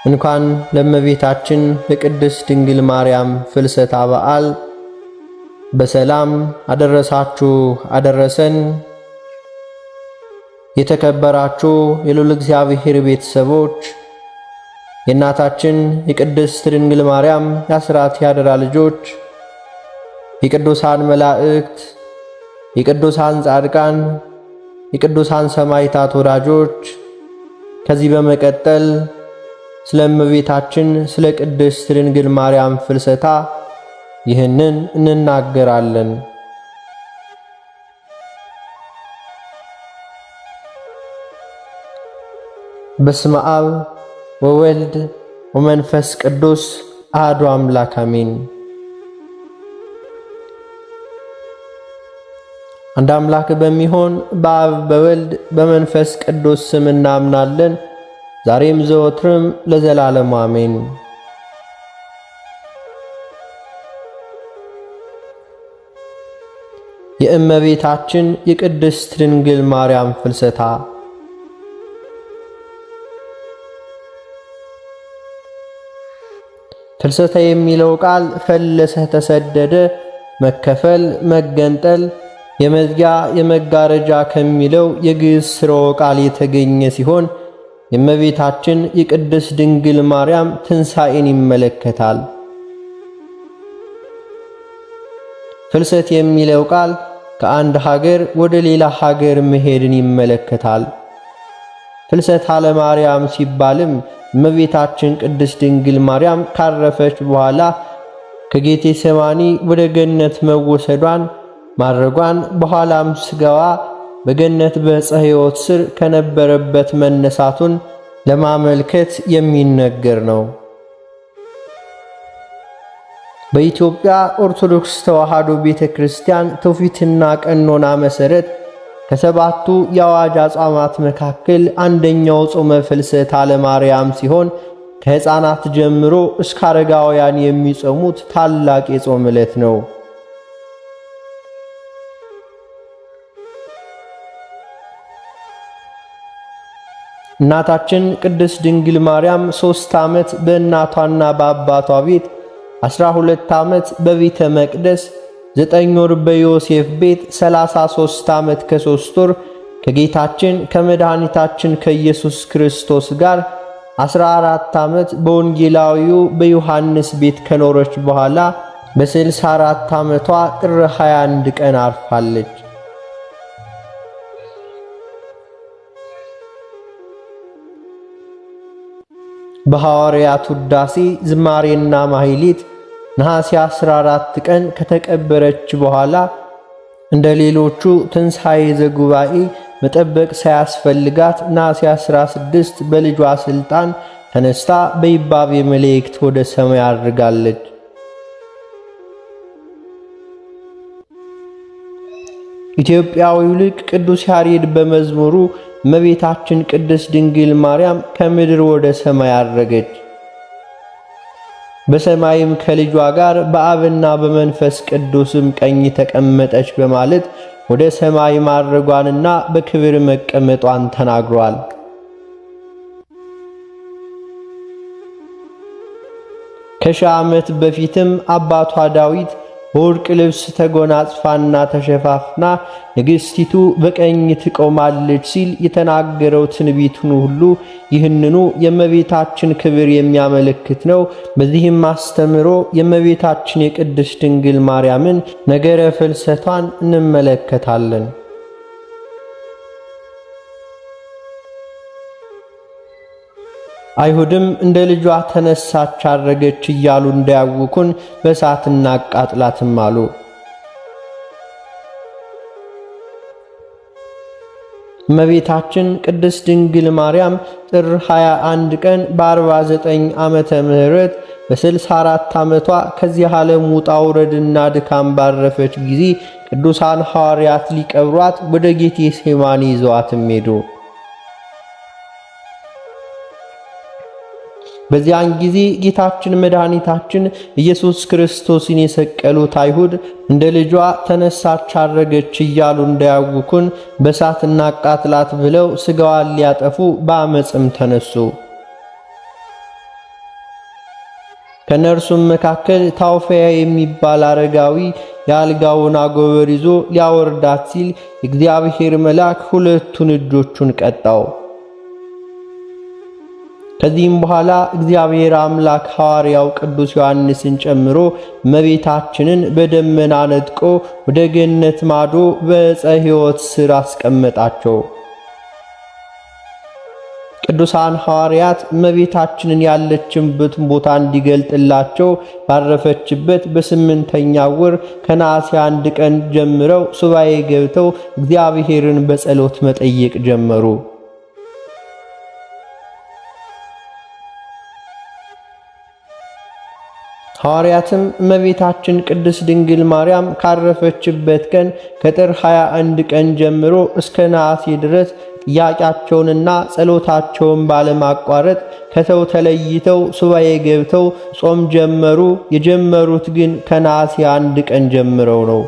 እንኳን ለእመቤታችን ለቅድስት ድንግል ማርያም ፍልሰታ በዓል በሰላም አደረሳችሁ አደረሰን። የተከበራችሁ የልዑል እግዚአብሔር ቤተሰቦች፣ የእናታችን የቅድስት ድንግል ማርያም የአስራት ያደራ ልጆች፣ የቅዱሳን መላእክት፣ የቅዱሳን ጻድቃን፣ የቅዱሳን ሰማዕታት ወዳጆች፣ ከዚህ በመቀጠል ስለ እመቤታችን ስለ ቅድስት ድንግል ማርያም ፍልሰታ ይህንን እንናገራለን። በስመ አብ ወወልድ ወመንፈስ ቅዱስ አሐዱ አምላክ አሜን። አንድ አምላክ በሚሆን በአብ በወልድ በመንፈስ ቅዱስ ስም እናምናለን፣ ዛሬም ዘወትርም ለዘላለሙ አሜን። የእመቤታችን የቅድስት ድንግል ማርያም ፍልሰታ። ፍልሰታ የሚለው ቃል ፈለሰ፣ ተሰደደ፣ መከፈል፣ መገንጠል፣ የመዝጊያ የመጋረጃ ከሚለው የግዕዝ ሥርወ ቃል የተገኘ ሲሆን የእመቤታችን የቅድስት ድንግል ማርያም ትንሣኤን ይመለከታል። ፍልሰት የሚለው ቃል ከአንድ ሀገር ወደ ሌላ ሀገር መሄድን ይመለከታል። ፍልሰታ ለማርያም ሲባልም እመቤታችን ቅድስት ድንግል ማርያም ካረፈች በኋላ ከጌቴሴማኒ ወደ ገነት መወሰዷን ማድረጓን፣ በኋላም ሥጋዋ በገነት በዕፀ ሕይወት ስር ከነበረበት መነሳቱን ለማመልከት የሚነገር ነው። በኢትዮጵያ ኦርቶዶክስ ተዋሕዶ ቤተክርስቲያን ትውፊትና ቀኖና መሠረት ከሰባቱ የአዋጅ አጽዋማት መካከል አንደኛው ጾመ ፍልሰታ ለማርያም ሲሆን ከሕፃናት ጀምሮ እስከ አረጋውያን የሚጾሙት ታላቅ የጾም ዕለት ነው። እናታችን ቅድስት ድንግል ማርያም 3 ዓመት በእናቷና በአባቷ ቤት፣ 12 ዓመት በቤተ መቅደስ፣ 9 ወር በዮሴፍ ቤት፣ 33 ዓመት ከ3 ወር ከጌታችን ከመድኃኒታችን ከኢየሱስ ክርስቶስ ጋር 14 ዓመት በወንጌላዊው በዮሐንስ ቤት ከኖረች በኋላ በ64 ዓመቷ ጥር 21 ቀን አርፋለች። በሐዋርያት ውዳሴ ዝማሬና ማህሌት ነሐሴ 14 ቀን ከተቀበረች በኋላ እንደ ሌሎቹ ትንሣኤ ዘጉባኤ መጠበቅ ሳያስፈልጋት ነሐሴ 16 በልጇ ሥልጣን ተነስታ በይባቤ መላእክት ወደ ሰማይ አድርጋለች። ኢትዮጵያዊው ሊቅ ቅዱስ ያሬድ በመዝሙሩ እመቤታችን ቅድስት ድንግል ማርያም ከምድር ወደ ሰማይ አረገች፣ በሰማይም ከልጇ ጋር በአብና በመንፈስ ቅዱስም ቀኝ ተቀመጠች በማለት ወደ ሰማይ ማረጓንና በክብር መቀመጧን ተናግሯል። ከሺህ ዓመት በፊትም አባቷ ዳዊት በወርቅ ልብስ ተጎናጽፋና ተሸፋፍና ንግሥቲቱ በቀኝ ትቆማለች ሲል የተናገረው ትንቢቱን ሁሉ ይህንኑ የእመቤታችን ክብር የሚያመለክት ነው። በዚህም አስተምሮ የእመቤታችን የቅድስት ድንግል ማርያምን ነገረ ፍልሰቷን እንመለከታለን። አይሁድም እንደ ልጇ ተነሳች አረገች እያሉ እንዳያውኩን በእሳት እናቃጥላትም አሉ። እመቤታችን ቅድስት ድንግል ማርያም ጥር 21 ቀን በ49 ዓመተ ምህረት በ64 ዓመቷ ከዚህ ዓለም ውጣ ውረድና ድካም ባረፈች ጊዜ ቅዱሳን ሐዋርያት ሊቀብሯት ወደ ጌቴሴማኒ ይዘዋትም ሄዱ። በዚያን ጊዜ ጌታችን መድኃኒታችን ኢየሱስ ክርስቶስን የሰቀሉት አይሁድ እንደ ልጇ ተነሳች አረገች እያሉ እንዳያውኩን በእሳት እናቃጥላት ብለው ሥጋዋን ሊያጠፉ በአመፅም ተነሱ። ከነርሱም መካከል ታውፊያ የሚባል አረጋዊ የአልጋውን አጎበር ይዞ ሊያወርዳት ሲል የእግዚአብሔር መልአክ ሁለቱን እጆቹን ቀጣው። ከዚህም በኋላ እግዚአብሔር አምላክ ሐዋርያው ቅዱስ ዮሐንስን ጨምሮ እመቤታችንን በደመና ነጥቆ ወደ ገነት ማዶ በዕፀ ሕይወት ስር አስቀመጣቸው። ቅዱሳን ሐዋርያት እመቤታችንን ያለችበትን ቦታ እንዲገልጥላቸው ባረፈችበት በ8ኛው ወር ከነሐሴ 1 ቀን ጀምረው ሱባኤ ገብተው እግዚአብሔርን በጸሎት መጠየቅ ጀመሩ። ሐዋርያትም እመቤታችን ቅድስት ድንግል ማርያም ካረፈችበት ቀን ከጥር 21 ቀን ጀምሮ እስከ ነሐሴ ድረስ ጥያቄያቸውንና ጸሎታቸውን ባለማቋረጥ ከሰው ተለይተው ሱባኤ ገብተው ጾም ጀመሩ። የጀመሩት ግን ከነሐሴ 1 ቀን ጀምረው ነው።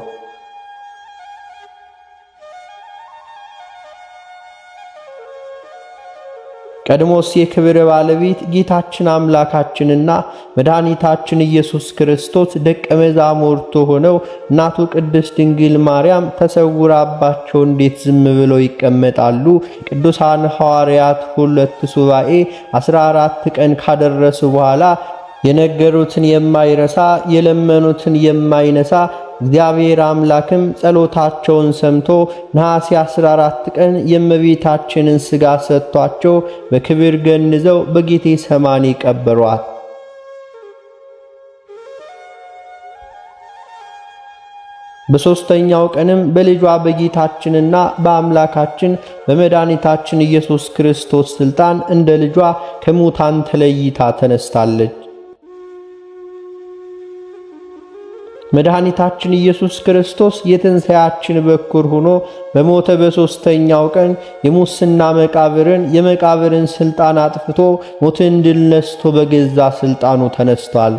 ቀድሞስ የክብር ባለቤት ጌታችን አምላካችንና መድኃኒታችን ኢየሱስ ክርስቶስ ደቀ መዛሙርቱ ሆነው እናቱ ቅድስት ድንግል ማርያም ተሰውራባቸው እንዴት ዝም ብለው ይቀመጣሉ? ቅዱሳን ሐዋርያት 2 ሱባኤ 14 ቀን ካደረሱ በኋላ የነገሩትን የማይረሳ የለመኑትን የማይነሳ እግዚአብሔር አምላክም ጸሎታቸውን ሰምቶ ነሐሴ 14 ቀን የእመቤታችንን ሥጋ ሰጥቷቸው በክብር ገንዘው በጌቴ ሰማኒ ቀበሯት። በሦስተኛው ቀንም በልጇ በጌታችንና በአምላካችን በመድኃኒታችን ኢየሱስ ክርስቶስ ሥልጣን እንደ ልጇ ከሙታን ተለይታ ተነስታለች። መድኃኒታችን ኢየሱስ ክርስቶስ የትንሣኤያችን በኩር ሆኖ በሞተ በሦስተኛው ቀን የሙስና መቃብርን የመቃብርን ሥልጣን አጥፍቶ ሞትን ድል ነስቶ በገዛ ሥልጣኑ ተነስቷል።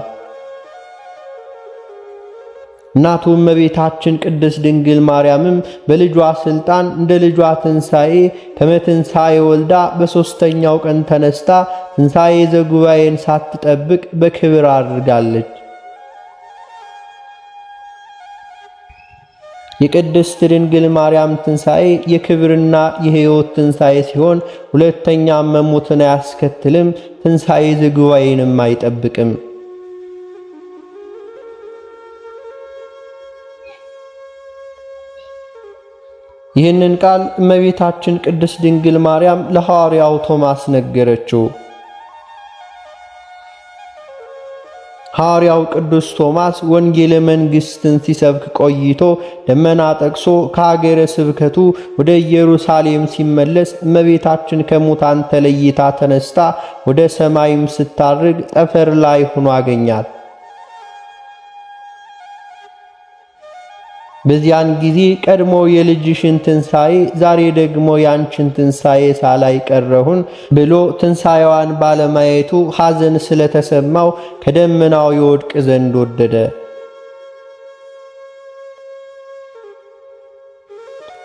እናቱ እመቤታችን ቅድስት ድንግል ማርያምም በልጇ ሥልጣን እንደ ልጇ ትንሣኤ ከመትንሣኤ ወልዳ በሦስተኛው ቀን ተነስታ ትንሣኤ ዘጉባኤን ሳትጠብቅ በክብር አድርጋለች። የቅድስት ድንግል ማርያም ትንሣኤ የክብርና የሕይወት ትንሣኤ ሲሆን ሁለተኛ መሞትን አያስከትልም፣ ትንሣኤ ዘጉባኤንም አይጠብቅም። ይህንን ቃል እመቤታችን ቅድስት ድንግል ማርያም ለሐዋርያው ቶማስ ነገረችው። ሐዋርያው ቅዱስ ቶማስ ወንጌለ መንግሥትን ሲሰብክ ቆይቶ ደመና ጠቅሶ ከሀገረ ስብከቱ ወደ ኢየሩሳሌም ሲመለስ እመቤታችን ከሙታን ተለይታ ተነስታ ወደ ሰማይም ስታርግ ጠፈር ላይ ሆኖ አገኛት። በዚያን ጊዜ ቀድሞ የልጅሽን ትንሣኤ ዛሬ ደግሞ ያንቺን ትንሣኤ ሳላይ ቀረሁን ብሎ ትንሣኤዋን ባለማየቱ ሐዘን ስለተሰማው ከደመናው ይወድቅ ዘንድ ወደደ።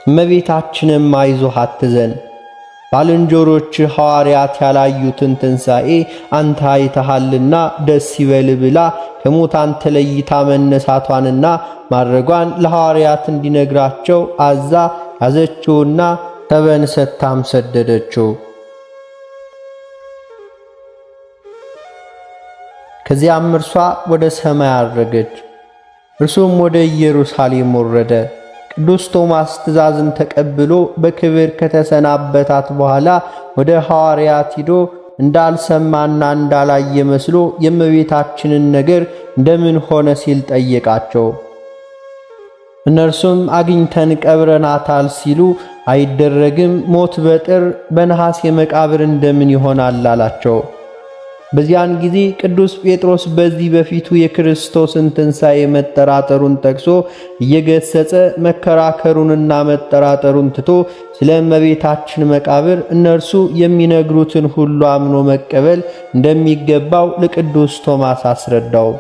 እመቤታችንም አይዞህ አትዘን፣ ባልንጀሮች ሐዋርያት ያላዩትን ትንሣኤ አንተ አይተሃልና ደስ ይበል ብላ ከሙታን ተለይታ መነሳቷንና ማድረጓን ለሐዋርያት እንዲነግራቸው አዛ ያዘችውና ተበን ሰታም ሰደደችው። ከዚያም እርሷ ወደ ሰማይ አረገች፣ እርሱም ወደ ኢየሩሳሌም ወረደ። ቅዱስ ቶማስ ትእዛዝን ተቀብሎ በክብር ከተሰናበታት በኋላ ወደ ሐዋርያት ሂዶ እንዳልሰማና እንዳላየ መስሎ የእመቤታችንን ነገር እንደምን ሆነ ሲል ጠየቃቸው። እነርሱም አግኝተን ቀብረናታል ሲሉ አይደረግም፣ ሞት በጥር በነሐሴ መቃብር እንደምን ይሆናል አላቸው። በዚያን ጊዜ ቅዱስ ጴጥሮስ በዚህ በፊቱ የክርስቶስን ትንሣኤ መጠራጠሩን ጠቅሶ እየገሰጸ መከራከሩንና መጠራጠሩን ትቶ ስለ እመቤታችን መቃብር እነርሱ የሚነግሩትን ሁሉ አምኖ መቀበል እንደሚገባው ለቅዱስ ቶማስ አስረዳው።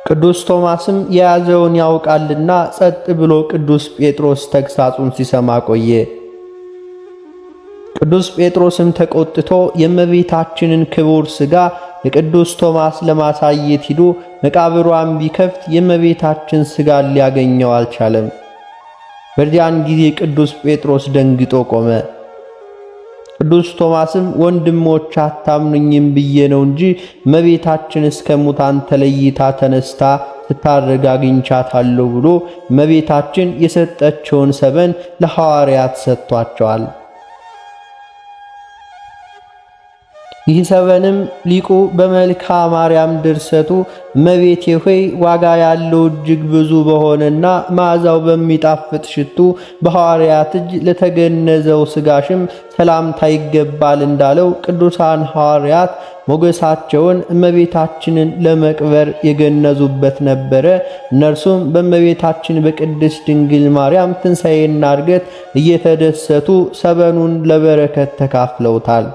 ቅዱስ ቶማስም የያዘውን ያውቃልና ጸጥ ብሎ ቅዱስ ጴጥሮስ ተግሳጹን ሲሰማ ቆየ። ቅዱስ ጴጥሮስም ተቆጥቶ የእመቤታችንን ክቡር ሥጋ ለቅዱስ ቶማስ ለማሳየት ሂዶ መቃብሯን ቢከፍት የእመቤታችን ሥጋ ሊያገኘው አልቻለም። በዚያን ጊዜ ቅዱስ ጴጥሮስ ደንግጦ ቆመ። ቅዱስ ቶማስም ወንድሞች አታምኑኝም ብዬ ነው እንጂ እመቤታችን እስከ ሙታን ተለይታ ተነስታ ስታርግ አግኝቻታለሁ ብሎ እመቤታችን የሰጠችውን ሰበን ለሐዋርያት ሰጥቷቸዋል። ይህ ሰበንም ሊቁ በመልካ ማርያም ድርሰቱ እመቤቴ ሆይ ዋጋ ያለው እጅግ ብዙ በሆነና መዓዛው በሚጣፍጥ ሽቱ በሐዋርያት እጅ ለተገነዘው ሥጋሽም ሰላምታ ይገባል እንዳለው ቅዱሳን ሐዋርያት ሞገሳቸውን እመቤታችንን ለመቅበር የገነዙበት ነበረ። እነርሱም በእመቤታችን በቅድስት ድንግል ማርያም ትንሣኤና ዕርገት እየተደሰቱ ሰበኑን ለበረከት ተካፍለውታል።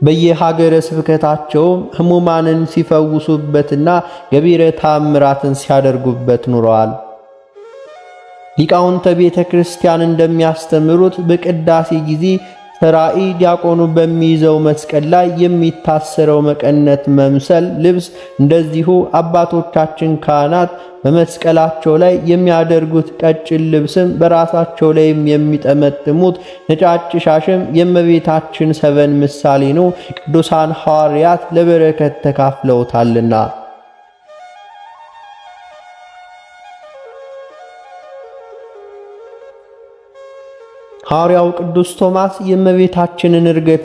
በየሀገረ ስብከታቸውም ሕሙማንን ሲፈውሱበትና ገቢረ ተአምራትን ሲያደርጉበት ኑረዋል። ሊቃውንተ ቤተ ክርስቲያን እንደሚያስተምሩት በቅዳሴ ጊዜ ሰራኢ ዲያቆኑ በሚይዘው መስቀል ላይ የሚታሰረው መቀነት መምሰል ልብስ፣ እንደዚሁ አባቶቻችን ካህናት በመስቀላቸው ላይ የሚያደርጉት ቀጭን ልብስም በራሳቸው ላይም የሚጠመጥሙት ነጫጭ ሻሽም የእመቤታችን ሰበን ምሳሌ ነው። ቅዱሳን ሐዋርያት ለበረከት ተካፍለውታልና። ሐዋርያው ቅዱስ ቶማስ የእመቤታችንን ዕርገት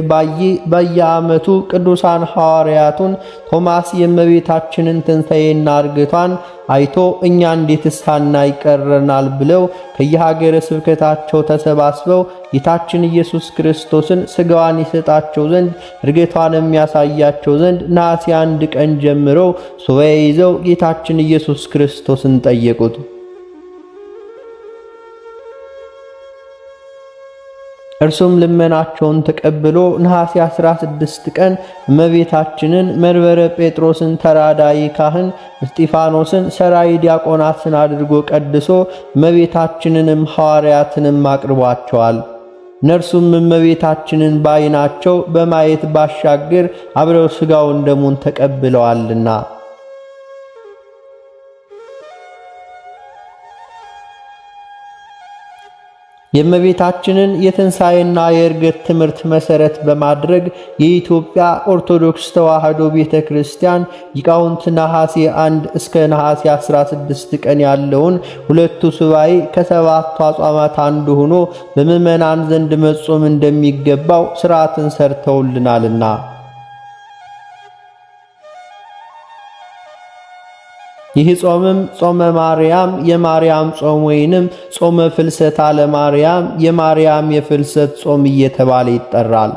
በየዓመቱ ቅዱሳን ሐዋርያቱን ቶማስ የእመቤታችንን ትንሣኤና ዕርገቷን አይቶ እኛ እንዴትስ ሳናይ ቀረናል ብለው ከየሀገረ ስብከታቸው ተሰባስበው ጌታችን ኢየሱስ ክርስቶስን ሥጋዋን ይሰጣቸው ዘንድ ዕርገቷንም ያሳያቸው ዘንድ ነሐሴ 1 ቀን ጀምረው ሱባዔ ይዘው ጌታችን ኢየሱስ ክርስቶስን ጠየቁት። እርሱም ልመናቸውን ተቀብሎ ነሐሴ 16 ቀን እመቤታችንን መንበረ ጴጥሮስን ተራዳኢ ካህን እስጢፋኖስን ሰራይ ዲያቆናትን አድርጎ ቀድሶ እመቤታችንንም ሐዋርያትንም አቅርቧቸዋል። እነርሱም እመቤታችንን ባይናቸው በማየት ባሻገር አብረው ሥጋውን ደሙን ተቀብለዋልና። የእመቤታችንን የትንሣኤና የዕርገት ትምህርት መሠረት በማድረግ የኢትዮጵያ ኦርቶዶክስ ተዋሕዶ ቤተ ክርስቲያን ሊቃውንት ነሐሴ 1 እስከ ነሐሴ 16 ቀን ያለውን ሁለቱ ሱባዔ ከሰባቱ አጽዋማት አንዱ ሆኖ በምዕመናን ዘንድ መጾም እንደሚገባው ሥርዓትን ሰርተውልናልና። ይህ ጾምም ጾመ ማርያም የማርያም ጾም ወይንም ጾመ ፍልሰታ ለማርያም የማርያም የፍልሰት ጾም እየተባለ ይጠራል።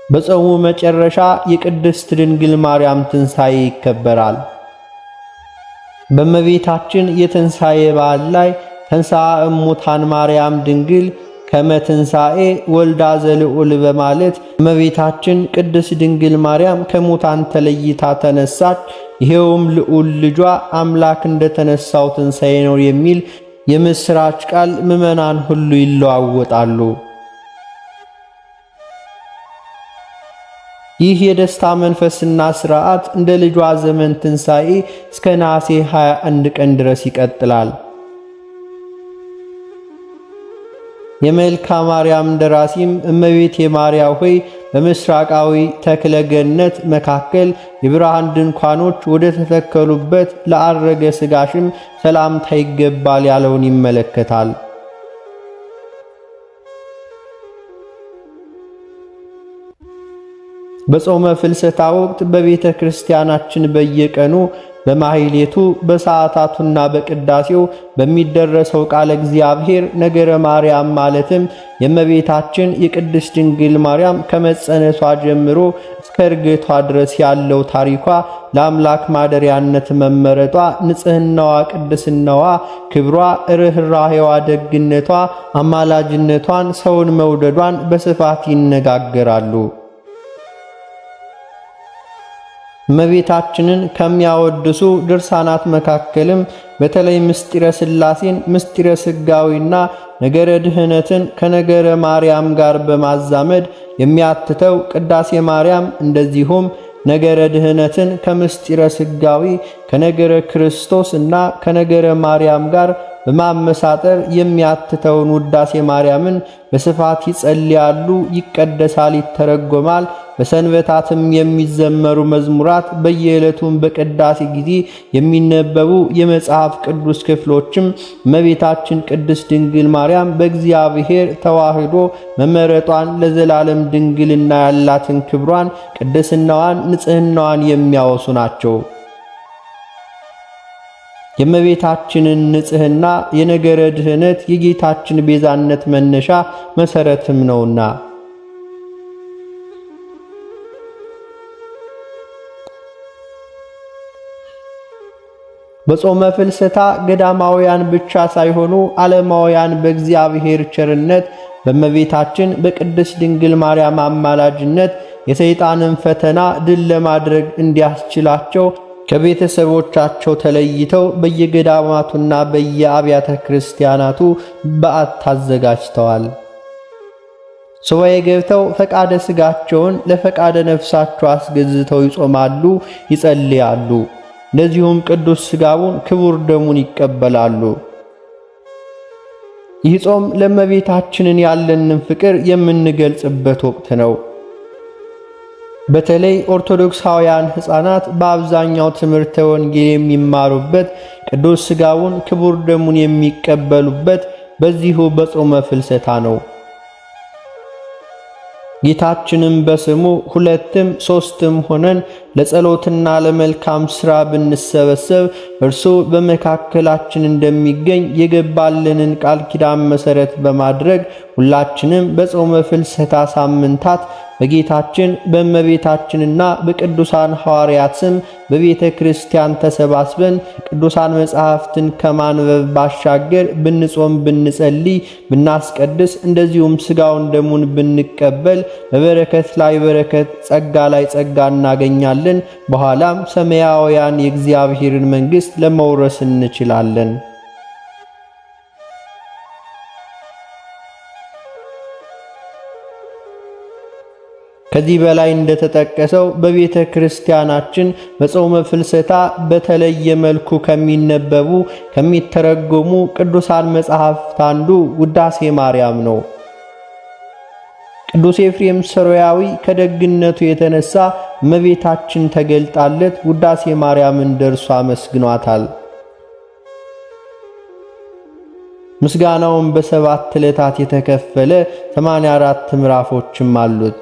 በጾሙ መጨረሻ የቅድስት ድንግል ማርያም ትንሣኤ ይከበራል። በእመቤታችን የትንሣኤ በዓል ላይ ተንሥአ እሙታን ማርያም ድንግል ከመትንሣኤ ወልዳ ዘልዑል በማለት እመቤታችን ቅድስት ድንግል ማርያም ከሙታን ተለይታ ተነሳች፣ ይሄውም ልዑል ልጇ አምላክ እንደተነሳው ትንሣኤ ነው የሚል የምስራች ቃል ምዕመናን ሁሉ ይለዋወጣሉ። ይህ የደስታ መንፈስና ሥርዓት እንደ ልጇ ዘመን ትንሣኤ እስከ ነሐሴ 21 ቀን ድረስ ይቀጥላል። የመልካ ማርያም ደራሲም እመቤቴ ማርያም ሆይ በምስራቃዊ ተክለ ገነት መካከል የብርሃን ድንኳኖች ወደ ተተከሉበት ለአረገ ሥጋሽም ሰላምታ ይገባል ያለውን ይመለከታል። በጾመ ፍልሰታ ወቅት በቤተ ክርስቲያናችን በየቀኑ በማህሌቱ በሰዓታቱና በቅዳሴው በሚደረሰው ቃለ እግዚአብሔር ነገረ ማርያም ማለትም የእመቤታችን የቅድስት ድንግል ማርያም ከመጸነሷ ጀምሮ እስከ ዕርገቷ ድረስ ያለው ታሪኳ፣ ለአምላክ ማደሪያነት መመረጧ፣ ንጽሕናዋ፣ ቅድስናዋ፣ ክብሯ፣ ርኅራኄዋ፣ ደግነቷ፣ አማላጅነቷን፣ ሰውን መውደዷን በስፋት ይነጋገራሉ። እመቤታችንን ከሚያወድሱ ድርሳናት መካከልም በተለይ ምስጢረ ሥላሴን፣ ምስጢረ ሥጋዌና ነገረ ድኅነትን ከነገረ ማርያም ጋር በማዛመድ የሚያትተው ቅዳሴ ማርያም እንደዚሁም ነገረ ድኅነትን ከምስጢረ ሥጋዌ ከነገረ ክርስቶስ እና ከነገረ ማርያም ጋር በማመሳጠር የሚያትተውን ውዳሴ ማርያምን በስፋት ይጸልያሉ፣ ይቀደሳል፣ ይተረጎማል። በሰንበታትም የሚዘመሩ መዝሙራት፣ በየዕለቱም በቅዳሴ ጊዜ የሚነበቡ የመጽሐፍ ቅዱስ ክፍሎችም እመቤታችን ቅድስት ድንግል ማርያም በእግዚአብሔር ተዋህዶ መመረጧን፣ ለዘላለም ድንግልና ያላትን ክብሯን፣ ቅድስናዋን፣ ንጽሕናዋን የሚያወሱ ናቸው። የእመቤታችንን ንጽሕና የነገረ ድኅነት የጌታችን ቤዛነት መነሻ መሠረትም ነውና በጾመ ፍልሰታ ገዳማውያን ብቻ ሳይሆኑ ዓለማውያን በእግዚአብሔር ቸርነት በእመቤታችን በቅድስት ድንግል ማርያም አማላጅነት የሰይጣንን ፈተና ድል ለማድረግ እንዲያስችላቸው ከቤተሰቦቻቸው ተለይተው በየገዳማቱና በየአብያተ ክርስቲያናቱ በዓት አዘጋጅተዋል። ሱባዔ ገብተው ፈቃደ ሥጋቸውን ለፈቃደ ነፍሳቸው አስገዝተው ይጾማሉ፣ ይጸልያሉ። እንደዚሁም ቅዱስ ሥጋውን ክቡር ደሙን ይቀበላሉ። ይህ ጾም ለእመቤታችንን ያለንን ፍቅር የምንገልጽበት ወቅት ነው። በተለይ ኦርቶዶክሳውያን ሕፃናት በአብዛኛው ትምህርተ ወንጌል የሚማሩበት፣ ቅዱስ ሥጋውን ክቡር ደሙን የሚቀበሉበት በዚሁ በጾመ ፍልሰታ ነው። ጌታችንም በስሙ ሁለትም ሦስትም ሆነን ለጸሎትና ለመልካም ሥራ ብንሰበሰብ እርሱ በመካከላችን እንደሚገኝ የገባልንን ቃል ኪዳን መሠረት በማድረግ ሁላችንም በጾመ ፍልሰታ ሳምንታት በጌታችን በእመቤታችንና በቅዱሳን ሐዋርያት ስም በቤተ ክርስቲያን ተሰባስበን ቅዱሳን መጻሕፍትን ከማንበብ ባሻገር ብንጾም፣ ብንጸልይ፣ ብናስቀድስ እንደዚሁም ሥጋውን ደሙን ብንቀበል በበረከት ላይ በረከት፣ ጸጋ ላይ ጸጋ እናገኛለን። በኋላም ሰማያውያን የእግዚአብሔርን መንግሥት ለመውረስ እንችላለን። ከዚህ በላይ እንደተጠቀሰው በቤተ ክርስቲያናችን በጾመ ፍልሰታ በተለየ መልኩ ከሚነበቡ ከሚተረጎሙ ቅዱሳን መጻሕፍት አንዱ ውዳሴ ማርያም ነው። ቅዱስ ኤፍሬም ሶርያዊ ከደግነቱ የተነሳ እመቤታችን ተገልጣለት ውዳሴ ማርያምን ደርሶ አመስግኗታል። ምስጋናውን በሰባት ዕለታት የተከፈለ 84 ምዕራፎችም አሉት።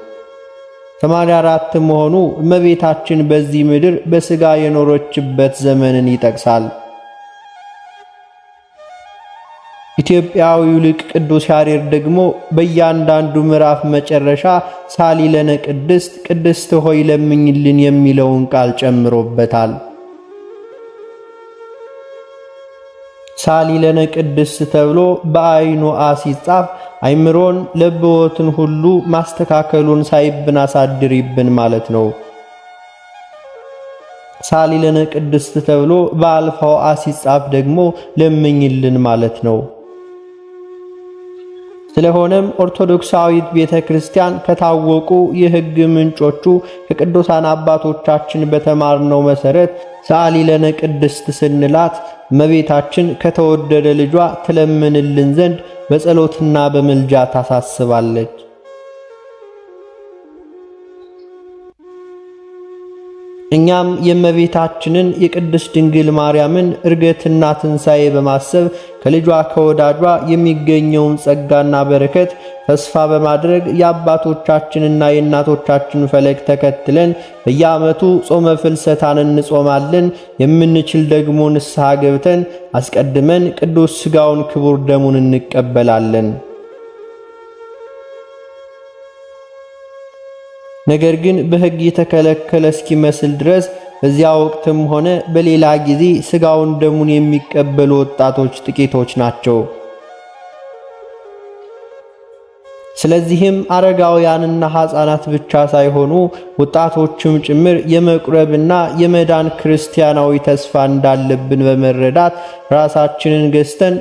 84 መሆኑ እመቤታችን በዚህ ምድር በሥጋ የኖረችበት ዘመንን ይጠቅሳል። ኢትዮጵያዊው ሊቅ ቅዱስ ያሬድ ደግሞ በእያንዳንዱ ምዕራፍ መጨረሻ ሳሊለነ ቅድስት፣ ቅድስት ሆይ ለምኝልን የሚለውን ቃል ጨምሮበታል። ሳሊለነ ቅድስት ተብሎ በአይኑ አ ሲጻፍ አይምሮን ለብወትን ሁሉ ማስተካከሉን ሳይብን አሳድሪብን ማለት ነው። ሳሊለነ ቅድስት ተብሎ በአልፋው አ ሲጻፍ ደግሞ ለምኝልን ማለት ነው። ስለሆነም ኦርቶዶክሳዊት ቤተ ክርስቲያን ከታወቁ የሕግ ምንጮቹ ከቅዱሳን አባቶቻችን በተማርነው መሠረት ሳሊለነ ቅድስት ስንላት እመቤታችን ከተወደደ ልጇ ትለምንልን ዘንድ በጸሎትና በምልጃ ታሳስባለች። እኛም የእመቤታችንን የቅድስት ድንግል ማርያምን ዕርገትና ትንሣኤ በማሰብ ከልጇ ከወዳጇ የሚገኘውን ጸጋና በረከት ተስፋ በማድረግ የአባቶቻችንና የእናቶቻችን ፈለግ ተከትለን በየዓመቱ ጾመ ፍልሰታን እንጾማለን። የምንችል ደግሞ ንስሐ ገብተን አስቀድመን ቅዱስ ሥጋውን ክቡር ደሙን እንቀበላለን። ነገር ግን በሕግ የተከለከለ እስኪመስል ድረስ በዚያ ወቅትም ሆነ በሌላ ጊዜ ሥጋውን ደሙን የሚቀበሉ ወጣቶች ጥቂቶች ናቸው። ስለዚህም አረጋውያንና ሕፃናት ብቻ ሳይሆኑ ወጣቶችም ጭምር የመቁረብና የመዳን ክርስቲያናዊ ተስፋ እንዳለብን በመረዳት ራሳችንን ገዝተን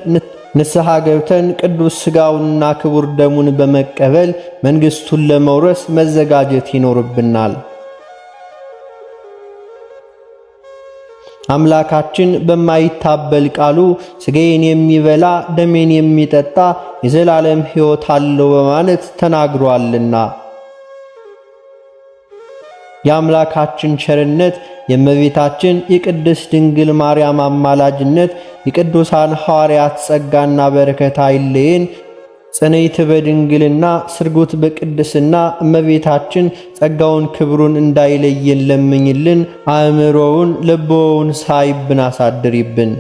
ንስሐ ገብተን ቅዱስ ሥጋውንና ክቡር ደሙን በመቀበል መንግሥቱን ለመውረስ መዘጋጀት ይኖርብናል። አምላካችን በማይታበል ቃሉ ሥጋዬን የሚበላ ደሜን የሚጠጣ የዘላለም ሕይወት አለው በማለት ተናግሯልና። የአምላካችን ቸርነት፣ የእመቤታችን የቅድስት ድንግል ማርያም አማላጅነት፣ የቅዱሳን ሐዋርያት ጸጋና በረከት አይለየን። ጽንዕት በድንግልና ስርጉት በቅድስና እመቤታችን ጸጋውን ክብሩን እንዳይለየን ለምኝልን። አእምሮውን ልቦውን ሳይብን አሳድሪብን።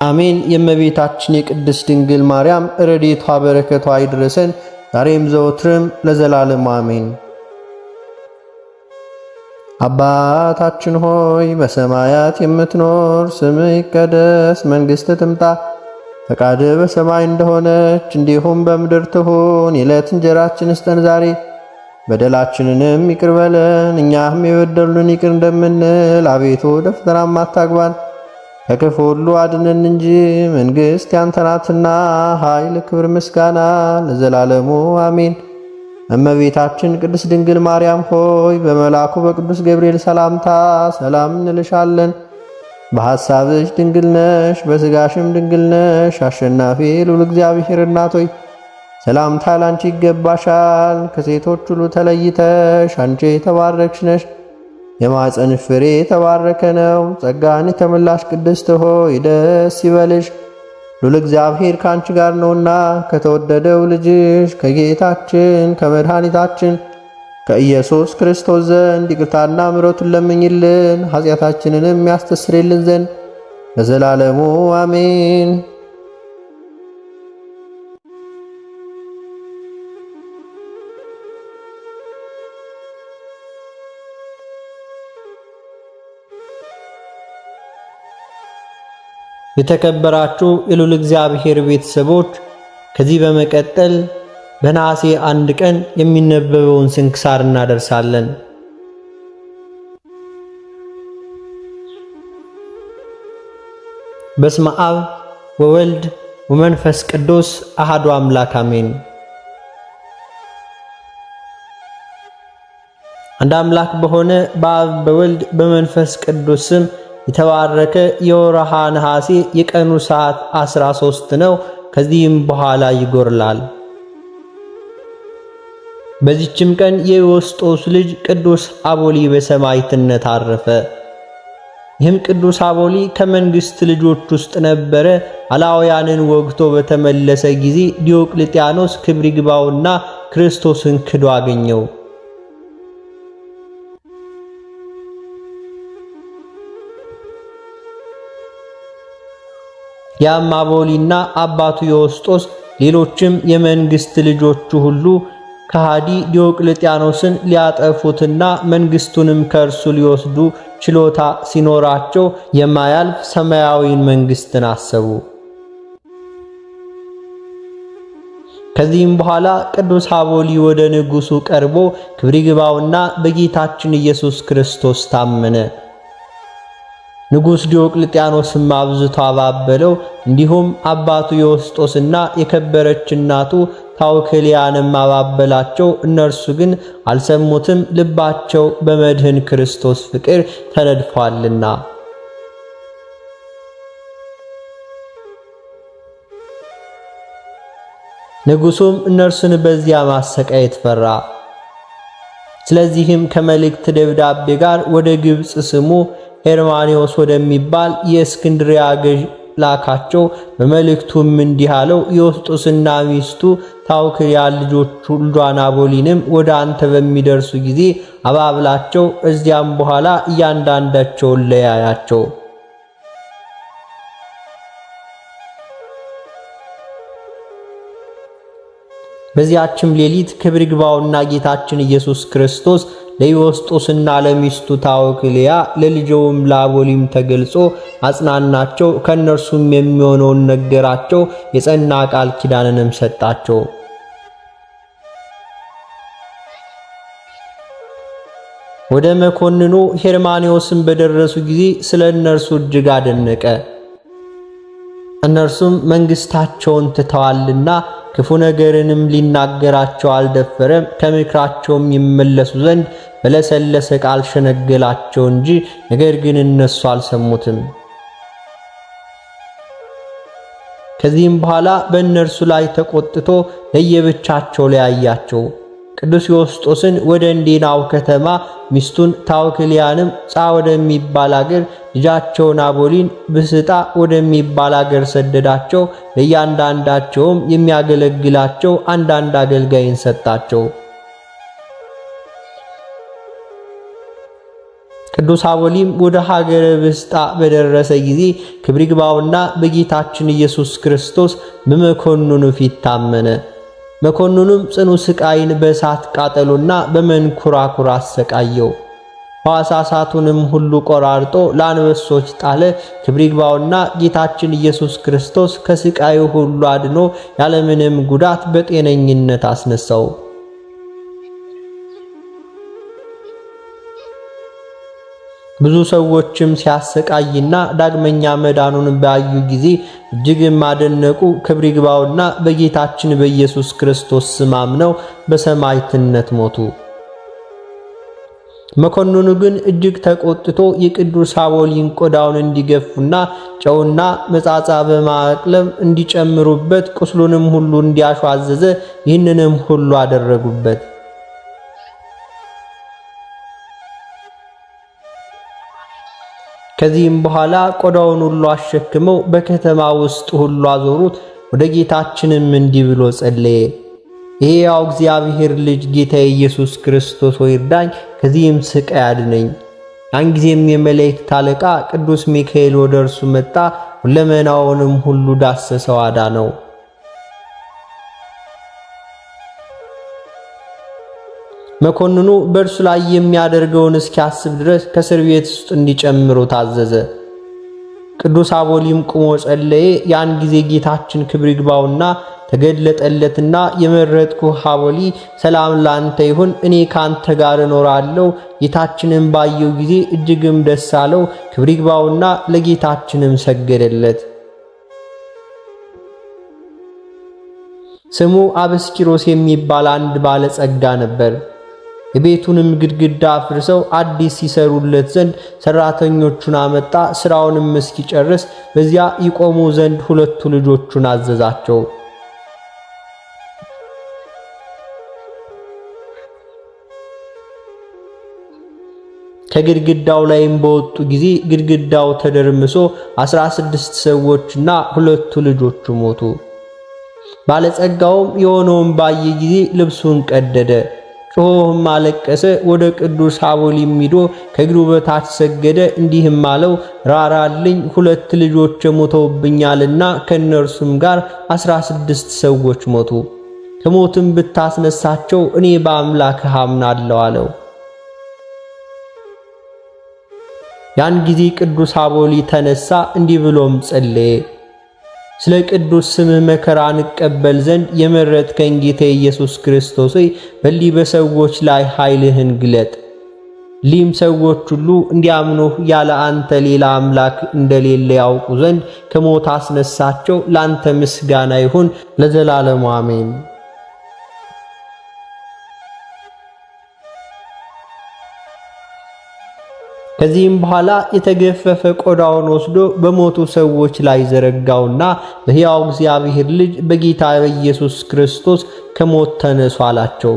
አሜን። የእመቤታችን የቅድስት ድንግል ማርያም ረድኤቷ በረከቷ አይድረሰን ዛሬም ዘወትርም ለዘላለም አሜን። አባታችን ሆይ በሰማያት የምትኖር፣ ስምህ ይቀደስ፣ መንግሥትህ ትምጣ፣ ፈቃድህ በሰማይ እንደሆነች እንዲሁም በምድር ትሁን። የዕለት እንጀራችንን ስጠን ዛሬ፣ በደላችንንም ይቅር በለን እኛም የበደሉንን ይቅር እንደምንል፣ አቤቱ ወደ ፈተናም አታግባን ከክፉ ሁሉ አድነን እንጂ መንግሥት ያንተ ናትና፣ ኃይል፣ ክብር፣ ምስጋና ለዘላለሙ አሜን። እመቤታችን ቅድስት ድንግል ማርያም ሆይ በመልአኩ በቅዱስ ገብርኤል ሰላምታ ሰላም እንልሻለን። በሐሳብሽ ድንግል ነሽ፣ በሥጋሽም ድንግል ነሽ። አሸናፊ ልዑል እግዚአብሔር እናት ሆይ ሰላምታ ላንቺ ይገባሻል። ከሴቶች ሁሉ ተለይተሽ አንቺ የተባረክሽ ነሽ፣ የማኅፀንሽ ፍሬ የተባረከ ነው። ጸጋን የተመላሽ ቅድስት ሆይ ደስ ይበልሽ፣ ልዑል እግዚአብሔር ከአንቺ ጋር ነውና ከተወደደው ልጅሽ ከጌታችን ከመድኃኒታችን ከኢየሱስ ክርስቶስ ዘንድ ይቅርታና ምሕረቱን ለምኝልን ኃጢአታችንንም ያስተሰርይልን ዘንድ ለዘላለሙ አሜን። የተከበራችሁ የልዑል እግዚአብሔር ቤተሰቦች ከዚህ በመቀጠል በነሐሴ 1 ቀን የሚነበበውን ስንክሳር እናደርሳለን። በስመ አብ ወወልድ ወመንፈስ ቅዱስ አሐዱ አምላክ አሜን። አንድ አምላክ በሆነ በአብ በወልድ በመንፈስ ቅዱስ ስም የተባረከ የወርሃ ነሐሴ የቀኑ ሰዓት 13 ነው። ከዚህም በኋላ ይጎርላል። በዚህችም ቀን የዮስጦስ ልጅ ቅዱስ አቦሊ በሰማዕትነት አረፈ። ይህም ቅዱስ አቦሊ ከመንግሥት ልጆች ውስጥ ነበረ። አላውያንን ወግቶ በተመለሰ ጊዜ ዲዮቅልጥያኖስ ክብር ይግባውና ክርስቶስን ክዶ አገኘው። ያም አቦሊና አባቱ ዮስጦስ ሌሎችም የመንግሥት ልጆቹ ሁሉ ከሃዲ ዲዮቅልጥያኖስን ሊያጠፉትና መንግሥቱንም ከእርሱ ሊወስዱ ችሎታ ሲኖራቸው የማያልፍ ሰማያዊን መንግሥትን አሰቡ። ከዚህም በኋላ ቅዱስ አቦሊ ወደ ንጉሡ ቀርቦ ክብር ይግባውና በጌታችን ኢየሱስ ክርስቶስ ታመነ። ንጉሥ ዲዮቅልጥያኖስም አብዝቶ አባበለው። እንዲሁም አባቱ ዮስጦስና የከበረች እናቱ ታውክልያንም አባበላቸው። እነርሱ ግን አልሰሙትም፣ ልባቸው በመድህን ክርስቶስ ፍቅር ተነድፏልና። ንጉሡም እነርሱን በዚያ ማሰቃየት ፈራ። ስለዚህም ከመልእክት ደብዳቤ ጋር ወደ ግብፅ ስሙ ሄርማኒዎስ ወደሚባል የእስክንድርያ ገዥ ላካቸው። በመልእክቱም እንዲህ አለው፣ ዮስጦስና ሚስቱ ታውክልያ ልጇን አቦሊንም ወደ አንተ በሚደርሱ ጊዜ አባብላቸው። እዚያም በኋላ እያንዳንዳቸውን ለያያቸው። በዚያችም ሌሊት ክብር ይግባውና ጌታችን ኢየሱስ ክርስቶስ ለዮስጦስና ለሚስቱ ታውክልያ ለልጁም ለአቦሊም ተገልጾ አጽናናቸው። ከነርሱም የሚሆነውን ነገራቸው። የጸና ቃል ኪዳንንም ሰጣቸው። ወደ መኮንኑ ሄርማኔዎስም በደረሱ ጊዜ ስለ እነርሱ እጅግ አደነቀ። እነርሱም መንግስታቸውን ትተዋልና ክፉ ነገርንም ሊናገራቸው አልደፈረም። ከምክራቸውም ይመለሱ ዘንድ በለሰለሰ ቃል ሸነገላቸው እንጂ፣ ነገር ግን እነሱ አልሰሙትም። ከዚህም በኋላ በእነርሱ ላይ ተቆጥቶ ለየብቻቸው ለያያቸው። ቅዱስ ዮስጦስን ወደ እንዴናው ከተማ ሚስቱን ታውክልያንም ጻ ወደሚባል አገር ልጃቸውን አቦሊን ብስጣ ወደሚባል አገር ሰደዳቸው። ለእያንዳንዳቸውም የሚያገለግላቸው አንዳንድ አገልጋይን ሰጣቸው። ቅዱስ አቦሊም ወደ ሀገረ ብስጣ በደረሰ ጊዜ ክብር ይግባውና በጌታችን ኢየሱስ ክርስቶስ በመኮንኑ ፊት ታመነ። መኮንኑም ጽኑ ስቃይን በእሳት ቃጠሎና በመንኩራኩር አሰቃየው። ሕዋሳቱንም ሁሉ ቆራርጦ ለአንበሶች ጣለ። ክብር ይግባውና ጌታችን ኢየሱስ ክርስቶስ ከስቃዩ ሁሉ አድኖ ያለምንም ጉዳት በጤነኝነት አስነሳው። ብዙ ሰዎችም ሲያሰቃይና ዳግመኛ መዳኑን ባዩ ጊዜ እጅግም አደነቁ። ክብር ይግባውና በጌታችን በኢየሱስ ክርስቶስ ስም አምነው በሰማዕትነት ሞቱ። መኮንኑ ግን እጅግ ተቆጥቶ የቅዱስ አቦሊን ቆዳውን እንዲገፉና ጨውና መጻጻ በማቅለብ እንዲጨምሩበት ቁስሉንም ሁሉ እንዲያሹ አዘዘ። ይህንንም ሁሉ አደረጉበት። ከዚህም በኋላ ቆዳውን ሁሉ አሸክመው በከተማ ውስጥ ሁሉ አዞሩት። ወደ ጌታችንም እንዲህ ብሎ ጸለየ። የሕያው እግዚአብሔር ልጅ ጌታ ኢየሱስ ክርስቶስ ሆይ እርዳኝ፣ ከዚህም ስቃይ አድነኝ። ያን ጊዜም የመላእክት አለቃ ቅዱስ ሚካኤል ወደ እርሱ መጣ፣ ሁለመናውንም ሁሉ ዳሰሰው፣ አዳነው። መኮንኑ በእርሱ ላይ የሚያደርገውን እስኪያስብ ድረስ ከእስር ቤት ውስጥ እንዲጨምሩ ታዘዘ። ቅዱስ አቦሊም ቁሞ ጸለየ። ያን ጊዜ ጌታችን ክብር ይግባውና ተገለጠለትና የመረጥኩህ አቦሊ ሰላም ላንተ ይሁን፣ እኔ ካንተ ጋር እኖራለሁ። ጌታችንም ባየው ጊዜ እጅግም ደስ አለው። ክብር ይግባውና ለጌታችንም ሰገደለት። ስሙ አበስኪሮስ የሚባል አንድ ባለጸጋ ነበር። የቤቱንም ግድግዳ አፍርሰው አዲስ ሲሰሩለት ዘንድ ሰራተኞቹን አመጣ። ስራውንም እስኪጨርስ በዚያ ይቆሙ ዘንድ ሁለቱ ልጆቹን አዘዛቸው። ከግድግዳው ላይም በወጡ ጊዜ ግድግዳው ተደርምሶ 16 ሰዎችና ሁለቱ ልጆቹ ሞቱ። ባለጸጋውም የሆነውን ባየ ጊዜ ልብሱን ቀደደ፣ ጮሆም አለቀሰ። ወደ ቅዱስ አቦሊም ሄዶ ከእግሩ በታች ሰገደ፣ እንዲህም አለው፣ ራራልኝ፣ ሁለት ልጆች ሞተውብኛልና ከነርሱም ጋር 16 ሰዎች ሞቱ። ከሞትም ብታስነሳቸው እኔ በአምላክህ አምናለሁ አለው። ያን ጊዜ ቅዱስ አቦሊ ተነሳ፣ እንዲህ ብሎም ጸለየ። ስለ ቅዱስ ስምህ መከራ እንቀበል ዘንድ የመረጥከኝ ጌታ ኢየሱስ ክርስቶስ ሆይ በሊ በሰዎች ላይ ኃይልህን ግለጥ። ሊም ሰዎች ሁሉ እንዲያምኑህ ያለ አንተ ሌላ አምላክ እንደሌለ ያውቁ ዘንድ ከሞት አስነሳቸው። ላንተ ምስጋና ይሁን ለዘላለሙ አሜን። ከዚህም በኋላ የተገፈፈ ቆዳውን ወስዶ በሞቱ ሰዎች ላይ ዘረጋውና በሕያው እግዚአብሔር ልጅ በጌታ በኢየሱስ ክርስቶስ ከሞት ተነሱ አላቸው።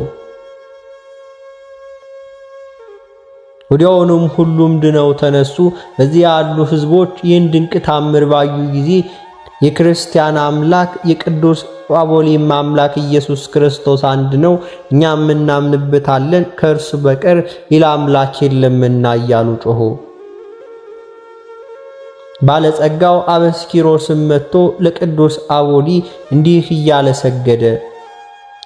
ወዲያውኑም ሁሉም ድነው ተነሱ። በዚያ ያሉ ሕዝቦች ይህን ድንቅ ታምር ባዩ ጊዜ የክርስቲያን አምላክ የቅዱስ አቦሊም አምላክ ኢየሱስ ክርስቶስ አንድ ነው፣ እኛም እናምንበታለን፣ ከእርሱ በቀር ሌላ አምላክ የለምና እያሉ ጮኹ። ባለጸጋው አበስኪሮስም መጥቶ ለቅዱስ አቦሊ እንዲህ እያለ ሰገደ።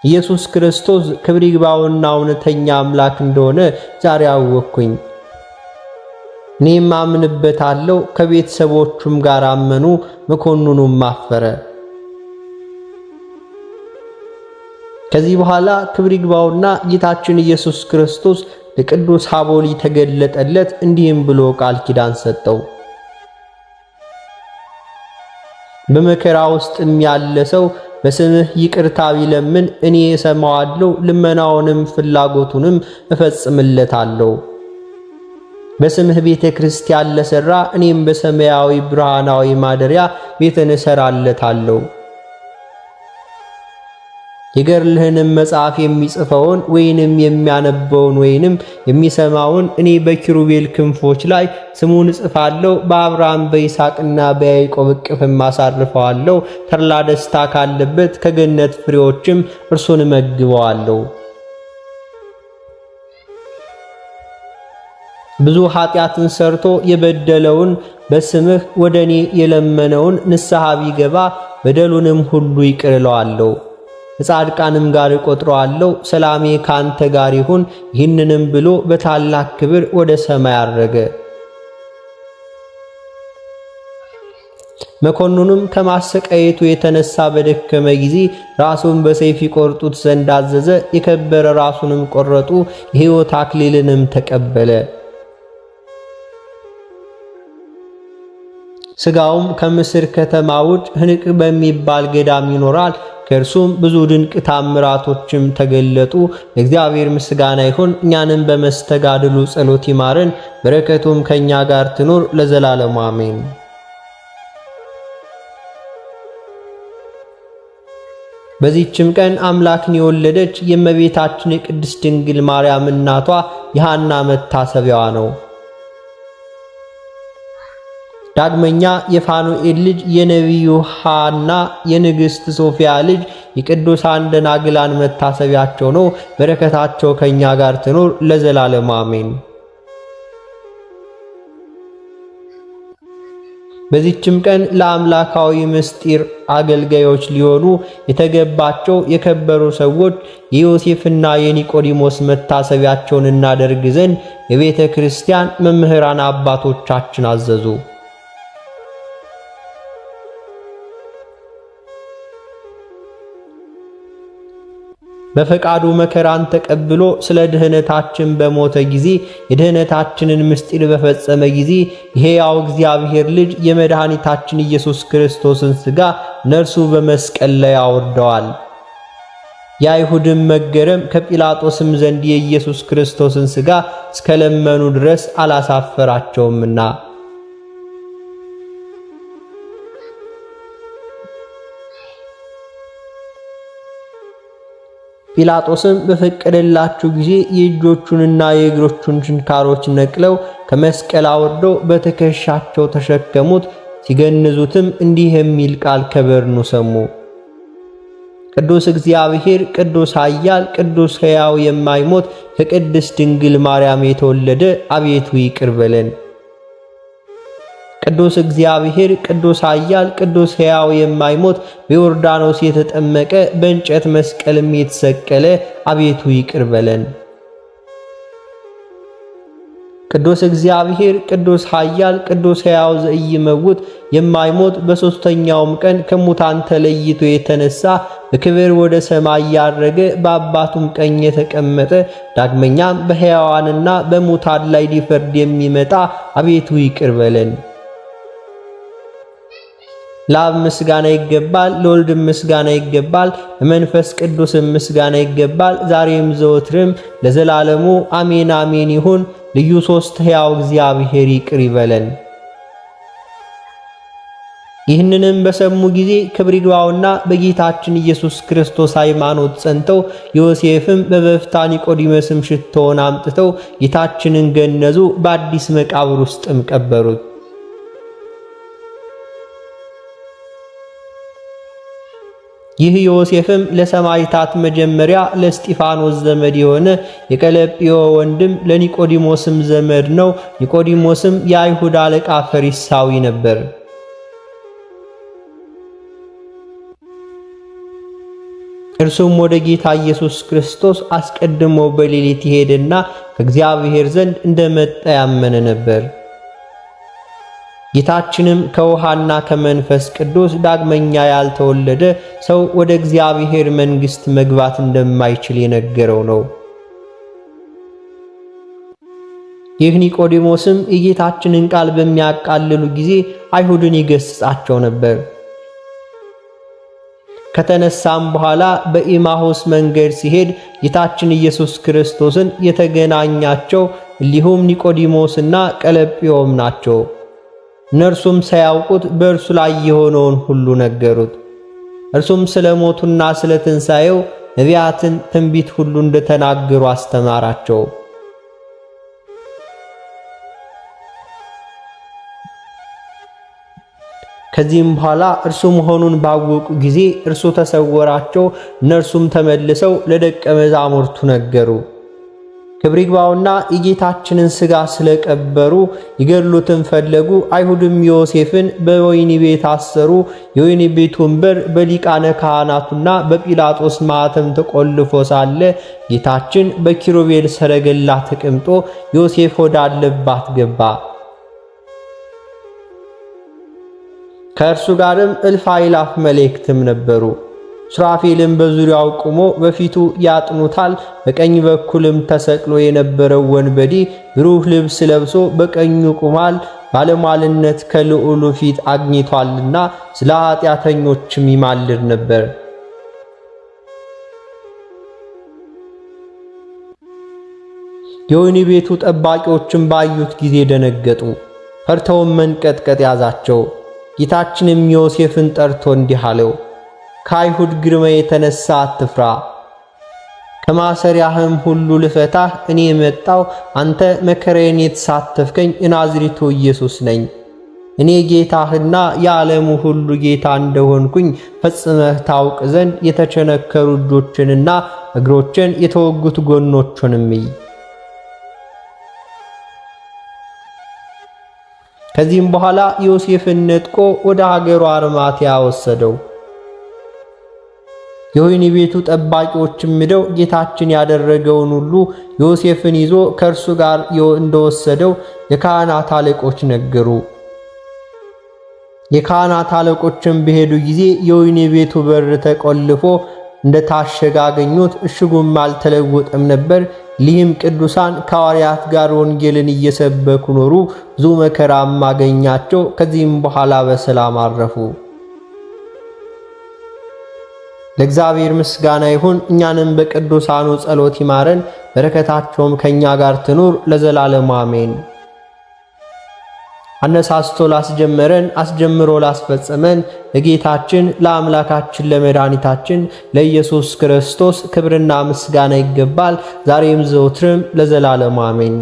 ኢየሱስ ክርስቶስ ክብር ይግባውና እውነተኛ አምላክ እንደሆነ ዛሬ አወቅኩኝ። እኔም አምንበታለሁ። ከቤተሰቦቹም ጋር አመኑ። መኮንኑም አፈረ። ከዚህ በኋላ ክብር ይግባውና ጌታችን ኢየሱስ ክርስቶስ ለቅዱስ ሐቦሊ ተገለጠለት። እንዲህም ብሎ ቃል ኪዳን ሰጠው። በመከራ ውስጥም ያለ ሰው በስምህ ይቅርታ ቢለምን እኔ እሰማዋለሁ፣ ልመናውንም ፍላጎቱንም እፈጽምለታለሁ። በስምህ ቤተ ክርስቲያን ለሠራ እኔም በሰማያዊ ብርሃናዊ ማደሪያ ቤትን እሠራለታለሁ። የገድልህንም መጽሐፍ የሚጽፈውን ወይንም የሚያነበውን ወይንም የሚሰማውን እኔ በኪሩቤል ክንፎች ላይ ስሙን እጽፋለሁ። በአብርሃም በይስሐቅና በያዕቆብ እቅፍም አሳርፈዋለሁ። ተድላ ደስታ ካለበት ከገነት ፍሬዎችም እርሱን እመግበዋለሁ። ብዙ ኃጢአትን ሰርቶ የበደለውን በስምህ ወደ እኔ የለመነውን ንስሐ ቢገባ በደሉንም ሁሉ ይቅር እለዋለሁ፣ ከጻድቃንም ጋር እቆጥረዋለሁ። ሰላሜ ካንተ ጋር ይሁን። ይህንንም ብሎ በታላቅ ክብር ወደ ሰማይ አረገ። መኮንኑም ከማሰቃየቱ የተነሳ በደከመ ጊዜ ራሱን በሰይፍ ይቆርጡት ዘንድ አዘዘ። የከበረ ራሱንም ቆረጡ። የሕይወት አክሊልንም ተቀበለ። ሥጋውም ከምስር ከተማ ውጭ ህንቅ በሚባል ገዳም ይኖራል። ከእርሱም ብዙ ድንቅ ታምራቶችም ተገለጡ። ለእግዚአብሔር ምስጋና ይሁን። እኛንም በመስተጋድሉ ጸሎት ይማረን፣ በረከቱም ከኛ ጋር ትኑር ለዘላለሙ አሜን። በዚህችም ቀን አምላክን የወለደች የእመቤታችን የቅድስት ድንግል ማርያም እናቷ የሐና መታሰቢያዋ ነው። ዳግመኛ የፋኑኤል ልጅ የነቢዩ ሐና የንግሥት ሶፊያ ልጅ የቅዱሳን ደናግላን መታሰቢያቸው ነው። በረከታቸው ከኛ ጋር ትኑር ለዘላለሙ አሜን። በዚህችም ቀን ለአምላካዊ ምስጢር አገልጋዮች ሊሆኑ የተገባቸው የከበሩ ሰዎች የዮሴፍና የኒቆዲሞስ መታሰቢያቸውን እናደርግ ዘንድ የቤተ ክርስቲያን መምህራን አባቶቻችን አዘዙ። በፈቃዱ መከራን ተቀብሎ ስለ ድህነታችን በሞተ ጊዜ የድህነታችንን ምስጢር በፈጸመ ጊዜ የሕያው እግዚአብሔር ልጅ የመድኃኒታችን ኢየሱስ ክርስቶስን ሥጋ ነርሱ በመስቀል ላይ አውርደዋል። የአይሁድም መገረም ከጲላጦስም ዘንድ የኢየሱስ ክርስቶስን ሥጋ እስከለመኑ ድረስ አላሳፈራቸውምና ጲላጦስም በፈቀደላቸው ጊዜ የእጆቹንና የእግሮቹን ችንካሮች ነቅለው ከመስቀል አውርደው በትከሻቸው ተሸከሙት። ሲገንዙትም እንዲህ የሚል ቃል ከበርኑ ሰሙ። ቅዱስ እግዚአብሔር፣ ቅዱስ ኃያል፣ ቅዱስ ሕያው የማይሞት ከቅድስት ድንግል ማርያም የተወለደ አቤቱ ይቅር በለን። ቅዱስ እግዚአብሔር፣ ቅዱስ ኃያል፣ ቅዱስ ሕያው የማይሞት በዮርዳኖስ የተጠመቀ በእንጨት መስቀልም የተሰቀለ አቤቱ ይቅር በለን። ቅዱስ እግዚአብሔር፣ ቅዱስ ኃያል፣ ቅዱስ ሕያው ዘኢይመውት የማይሞት በሦስተኛውም ቀን ከሙታን ተለይቶ የተነሳ በክብር ወደ ሰማይ ያረገ በአባቱም ቀኝ የተቀመጠ ዳግመኛም በሕያዋንና በሙታን ላይ ሊፈርድ የሚመጣ አቤቱ ይቅር በለን። ለአብ ምስጋና ይገባል፣ ለወልድ ምስጋና ይገባል፣ ለመንፈስ ቅዱስም ምስጋና ይገባል፣ ዛሬም ዘወትርም ለዘላለሙ አሜን አሜን ይሁን። ልዩ ሦስት ሕያው እግዚአብሔር ይቅር ይበለን። ይህንንም በሰሙ ጊዜ ክብር ይግባውና በጌታችን ኢየሱስ ክርስቶስ ሃይማኖት ጸንተው ዮሴፍም በበፍታ ኒቆዲሞስም ሽቶውን አምጥተው ጌታችንን ገነዙ። በአዲስ መቃብር ውስጥም ቀበሩት። ይህ ዮሴፍም ለሰማዕታት መጀመሪያ ለእስጢፋኖስ ዘመድ የሆነ የቀለጵዮ ወንድም ለኒቆዲሞስም ዘመድ ነው። ኒቆዲሞስም የአይሁድ አለቃ ፈሪሳዊ ነበር። እርሱም ወደ ጌታ ኢየሱስ ክርስቶስ አስቀድሞ በሌሊት ይሄድና ከእግዚአብሔር ዘንድ እንደመጣ ያመነ ነበር። ጌታችንም ከውሃና ከመንፈስ ቅዱስ ዳግመኛ ያልተወለደ ሰው ወደ እግዚአብሔር መንግሥት መግባት እንደማይችል የነገረው ነው። ይህ ኒቆዲሞስም የጌታችንን ቃል በሚያቃልሉ ጊዜ አይሁድን ይገሥጻቸው ነበር። ከተነሳም በኋላ በኢማሁስ መንገድ ሲሄድ ጌታችን ኢየሱስ ክርስቶስን የተገናኛቸው እሊሁም ኒቆዲሞስና ቀለጵዮም ናቸው። እነርሱም ሳያውቁት በእርሱ ላይ የሆነውን ሁሉ ነገሩት። እርሱም ስለ ሞቱና ስለ ትንሣኤው ነቢያትን ትንቢት ሁሉ እንደተናገሩ አስተማራቸው። ከዚህም በኋላ እርሱ መሆኑን ባወቁ ጊዜ እርሱ ተሰወራቸው። እነርሱም ተመልሰው ለደቀ መዛሙርቱ ነገሩ። ክብር ይግባውና የጌታችንን ሥጋ ስለቀበሩ ይገድሉትን ፈለጉ። አይሁድም ዮሴፍን በወህኒ ቤት አሰሩ። የወህኒ ቤቱን በር በሊቃነ ካህናቱና በጲላጦስ ማኅተም ተቆልፎ ሳለ ጌታችን በኪሩቤል ሰረገላ ተቀምጦ ዮሴፍ ወዳለባት ገባ። ከእርሱ ጋርም እልፍ አእላፍ መላእክትም ነበሩ። ሱራፌልም በዙሪያው ቆሞ በፊቱ ያጥኑታል። በቀኝ በኩልም ተሰቅሎ የነበረው ወንበዴ ብሩህ ልብስ ለብሶ በቀኙ ቆሟል። ባለሟልነት ከልዑሉ ፊት አግኝቷልና ስለ ኃጢአተኞችም ይማልድ ነበር። የወህኒ ቤቱ ጠባቂዎችም ባዩት ጊዜ ደነገጡ፣ ፈርተውም መንቀጥቀጥ ያዛቸው። ጌታችንም ዮሴፍን ጠርቶ እንዲህ አለው፣ ከአይሁድ ግርማ የተነሳ አትፍራ። ከማሰሪያህም ሁሉ ልፈታህ እኔ የመጣው አንተ መከራዬን የተሳተፍከኝ የናዝሬቱ ኢየሱስ ነኝ። እኔ ጌታህና የዓለሙ ሁሉ ጌታ እንደሆንኩኝ ፈጽመህ ታውቅ ዘንድ የተቸነከሩ እጆችንና እግሮችን የተወጉት ጎኖቹንም እይ። ከዚህም በኋላ ዮሴፍን ነጥቆ ወደ ሀገሩ አርማትያ ወሰደው። የወህኒ ቤቱ ጠባቂዎችም ሄደው ጌታችን ያደረገውን ሁሉ ዮሴፍን ይዞ ከእርሱ ጋር እንደወሰደው የካህናት አለቆች ነገሩ። የካህናት አለቆችም በሄዱ ጊዜ የወህኒ ቤቱ በር ተቆልፎ እንደታሸገ አገኙት። እሽጉም አልተለወጠም ነበር። ሊህም ቅዱሳን ከሐዋርያት ጋር ወንጌልን እየሰበኩ ኖሩ። ብዙ መከራም አገኛቸው። ከዚህም በኋላ በሰላም አረፉ። ለእግዚአብሔር ምስጋና ይሁን። እኛንም በቅዱሳኑ ጸሎት ይማረን፣ በረከታቸውም ከኛ ጋር ትኑር ለዘላለሙ አሜን። አነሳስቶ ላስጀመረን አስጀምሮ ላስፈጸመን ለጌታችን ለአምላካችን ለመድኃኒታችን ለኢየሱስ ክርስቶስ ክብርና ምስጋና ይገባል፣ ዛሬም ዘወትርም ለዘላለሙ አሜን።